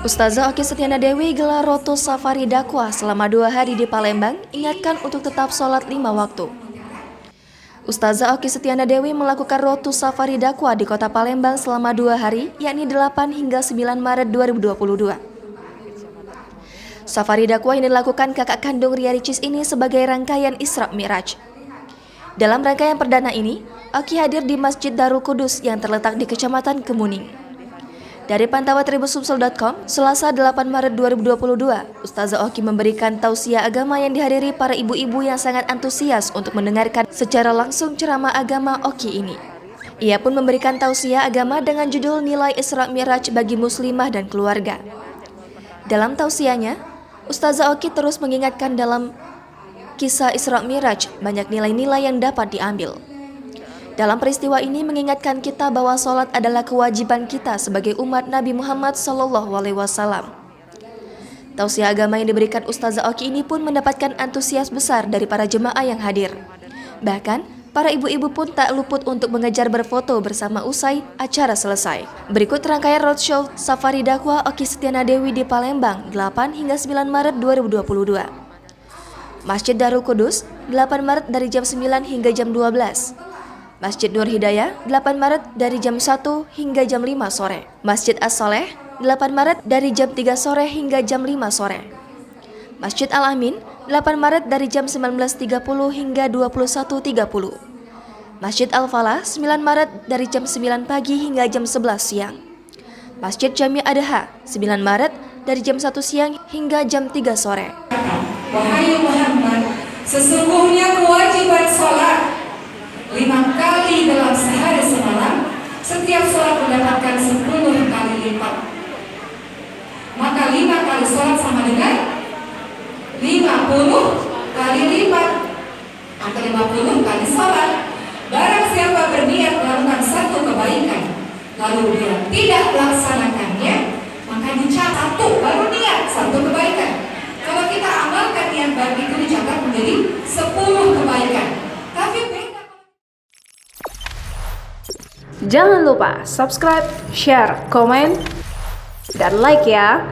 Ustazah Okky Setiana Dewi gelar roto safari dakwah selama 2 hari di Palembang, ingatkan untuk tetap sholat 5 waktu. Ustazah Okky Setiana Dewi melakukan roto safari dakwah di kota Palembang selama 2 hari, yakni 8 hingga 9 Maret 2022. Safari dakwah yang dilakukan kakak kandung Ria Ricis ini sebagai rangkaian Isra Mi'raj. Dalam rangkaian perdana ini, Okky hadir di Masjid Darul Qudus yang terletak di Kecamatan Kemuning. Dari pantauan tribusumsel.com, Selasa 8 Maret 2022, Ustazah Okky memberikan tausiah agama yang dihadiri para ibu-ibu yang sangat antusias untuk mendengarkan secara langsung ceramah agama Okky ini. Ia pun memberikan tausiah agama dengan judul Nilai Isra Mi'raj bagi Muslimah dan Keluarga. Dalam tausiahnya, Ustazah Okky terus mengingatkan dalam kisah Isra Mi'raj banyak nilai-nilai yang dapat diambil. Dalam peristiwa ini mengingatkan kita bahwa sholat adalah kewajiban kita sebagai umat Nabi Muhammad SAW. Tausiah agama yang diberikan Ustazah Okky ini pun mendapatkan antusias besar dari para jemaah yang hadir. Bahkan, para ibu-ibu pun tak luput untuk mengejar berfoto bersama usai acara selesai. Berikut rangkaian roadshow Safari Dakwah Okky Setiana Dewi di Palembang 8 hingga 9 Maret 2022. Masjid Darul Qudus 8 Maret dari jam 9 hingga jam 12. Masjid Nur Hidayah 8 Maret dari jam 1 hingga jam 5 sore. Masjid As-Soleh 8 Maret dari jam 3 sore hingga jam 5 sore. Masjid Al-Amin 8 Maret dari jam 19.30 hingga 21.30. Masjid Al-Falah 9 Maret dari jam 9 pagi hingga jam 11 siang. Masjid Jami Adha 9 Maret dari jam 1 siang hingga jam 3 sore. Wahai Muhammad, sesungguhnya kewajiban sholat 5 kali dalam sehari semalam, setiap sholat mendapatkan 10 kali lipat. Maka 5 kali sholat sama dengan 50 kali lipat, atau 50 kali sholat. Barang siapa berniat melakukan satu kebaikan, lalu dia tidak melaksanakannya, maka dicatat tuh baru niat satu kebaikan. Kalau kita amalkan niat baik itu dicatat menjadi 10 kebaikan. Tapi jangan lupa subscribe, share, komen, dan like ya.